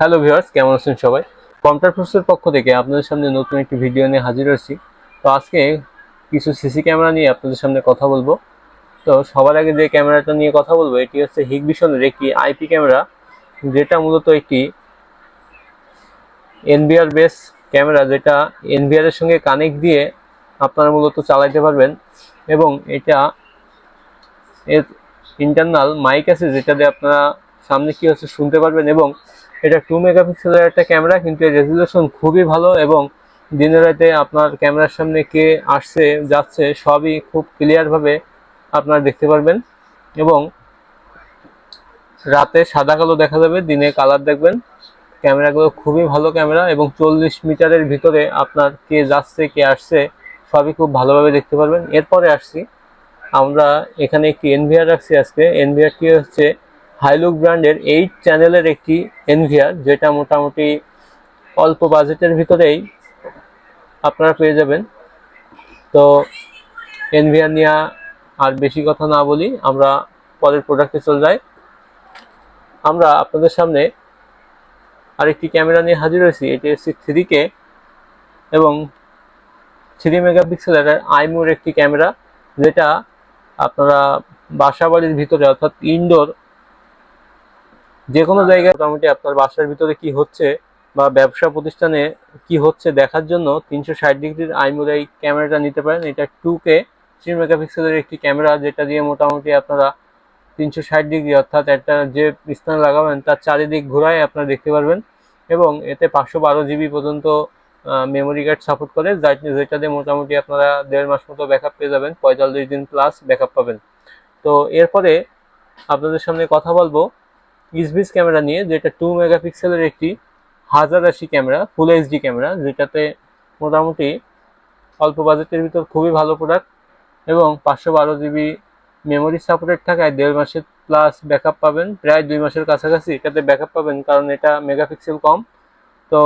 Hello viewers, কেমন আছেন সবাই? কম্পিউটার ফোর্সের পক্ষ থেকে আপনাদের সামনে নতুন একটি ভিডিও নিয়ে হাজির হয়েছি। তো আজকে কিছু সিসি ক্যামেরা নিয়ে আপনাদের সামনে কথা বলবো। তো সবার আগে যে ক্যামেরাটা নিয়ে কথা বলবো এটি হচ্ছে হিগবিশনের একটি আইপি ক্যামেরা, যেটা মূলত একটি এনভিআর বেস ক্যামেরা, যেটা এনভিআর এর সঙ্গে কানেক্ট দিয়ে আপনারা মূলত চালাইতে পারবেন। এবং এটা এর ইন্টারনাল মাইক আছে, যেটা দিয়ে আপনারা সামনে কি হচ্ছে শুনতে পারবেন। এবং এটা 2 মেগাপিক্সেলের একটা ক্যামেরা, কিন্তু এর রেজুলেশন খুবই ভালো এবং দিনে রাতে আপনার ক্যামেরার সামনে কে আসছে যাচ্ছে সবই খুব ক্লিয়ারভাবে আপনারা দেখতে পারবেন। এবং রাতে সাদা কালো দেখা যাবে, দিনে কালার দেখবেন। ক্যামেরাগুলো খুবই ভালো ক্যামেরা এবং 40 মিটারের ভিতরে আপনার কে যাচ্ছে কে আসছে সবই খুব ভালোভাবে দেখতে পারবেন। এরপরে আসছি, আমরা এখানে একটি এনভিআর রাখছি আজকে। এনভিআরটি হচ্ছে হাইলুক ব্র্যান্ডের 8 চ্যানেলের একটি এনভিআর, যেটা মোটামুটি অল্প বাজেটের ভিতরেই আপনারা পেয়ে যাবেন। তো এনভিআর নিয়ে আর বেশি কথা না বলি, আমরা পরের প্রোডাক্টে চলে যাই। আমরা আপনাদের সামনে আরেকটি ক্যামেরা নিয়ে হাজির হয়েছি। এটি হচ্ছে 3K এবং 3 মেগাপিক্সেলের আইমুর একটি ক্যামেরা, যেটা আপনারা বাসা বাড়ির ভিতরে অর্থাৎ ইনডোর যে কোনো জায়গায় মোটামুটি আপনার বাসার ভিতরে কি হচ্ছে বা ব্যবসা প্রতিষ্ঠানে কি হচ্ছে দেখার জন্য 360 ডিগ্রির আইমুর এই ক্যামেরাটা নিতে পারেন। এটা 2K 3 মেগাপিক্সেলের একটি ক্যামেরা, যেটা দিয়ে মোটামুটি আপনারা 360 ডিগ্রি অর্থাৎ একটা যে স্থানে লাগাবেন তার চারিদিক ঘোরায় আপনারা দেখতে পারবেন। এবং এতে 512 GB পর্যন্ত মেমোরি কার্ড সাপোর্ট করে, যেটা দিয়ে মোটামুটি আপনারা 1.5 মাস মতো ব্যাকআপ পেয়ে যাবেন, 45 দিন প্লাস ব্যাকআপ পাবেন। তো এরপরে আপনাদের সামনে কথা বলবো ইসভিস ক্যামেরা নিয়ে, যেটা 2 মেগাপিক্সেলের একটি 1080 ক্যামেরা, ফুল এইচডি ক্যামেরা, যেটাতে মোটামুটি অল্প বাজেটের ভিতর খুবই ভালো প্রোডাক্ট। এবং 512 GB মেমোরি সাপোর্টেড থাকায় 1.5 মাসের প্লাস ব্যাকআপ পাবেন, প্রায় 2 মাসের কাছাকাছি এটাতে ব্যাকআপ পাবেন, কারণ এটা মেগাপিক্সেল কম। তো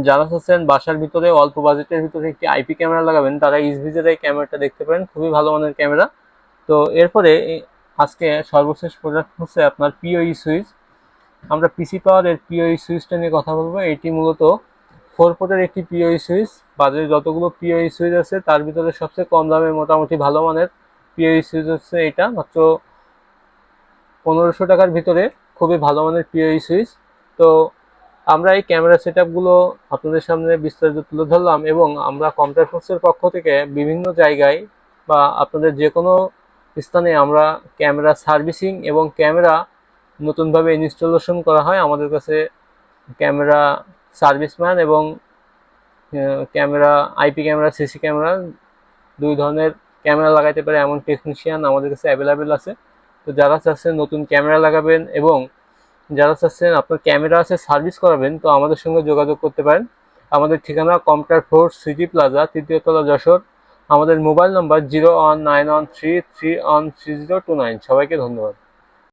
যারা চাচ্ছেন বাসার ভিতরে অল্প বাজেটের ভিতরে একটি আইপি ক্যামেরা লাগাবেন, তারা ইসভিসের এই ক্যামেরাটা দেখতে পারেন, খুবই ভালো মানের ক্যামেরা। তো এরপরে আজকে সর্বশেষ প্রোডাক্ট হচ্ছে আপনার পিওই সুইচ। আমরা পিসি পাওয়ারের পিওই সুইচটা নিয়ে কথা বলবো। এটি মূলত 4 পোর্টের একটি পিওই সুইচ। বাজারে যতগুলো পিওই সুইচ আছে তার ভিতরে সবচেয়ে কম দামে মোটামুটি ভালো মানের পিওই সুইচ হচ্ছে এটা, মাত্র 1500 টাকার ভিতরে খুবই ভালো মানের পিওই সুইচ। তো আমরা এই ক্যামেরা সেটআপগুলো আপনাদের সামনে বিস্তারিত তুলে ধরলাম, এবং আমরা কম্পিউটার ফোর্সের পক্ষ থেকে বিভিন্ন জায়গায় বা আপনাদের যে কোনো স্থানে আমরা ক্যামেরা সার্ভিসিং এবং ক্যামেরা নতুনভাবে ইনস্টলেশন করা হয়। আমাদের কাছে ক্যামেরা সার্ভিসম্যান এবং camera IP camera CC camera দুই ধরনের ক্যামেরা লাগাইতে পারে এমন টেকনিশিয়ান আমাদের কাছে অ্যাভেলেবেল আছে। তো যারা চাচ্ছেন নতুন ক্যামেরা লাগাবেন এবং যারা চাচ্ছেন আপনার ক্যামেরা আছে সার্ভিস করাবেন, তো আমাদের সঙ্গে যোগাযোগ করতে পারেন। আমাদের ঠিকানা কম্পিউটার ফোর্স সিটি প্লাজা, 3য় তলা, যশোর। আমাদের মোবাইল নম্বর 019133133029। সবাইকে ধন্যবাদ।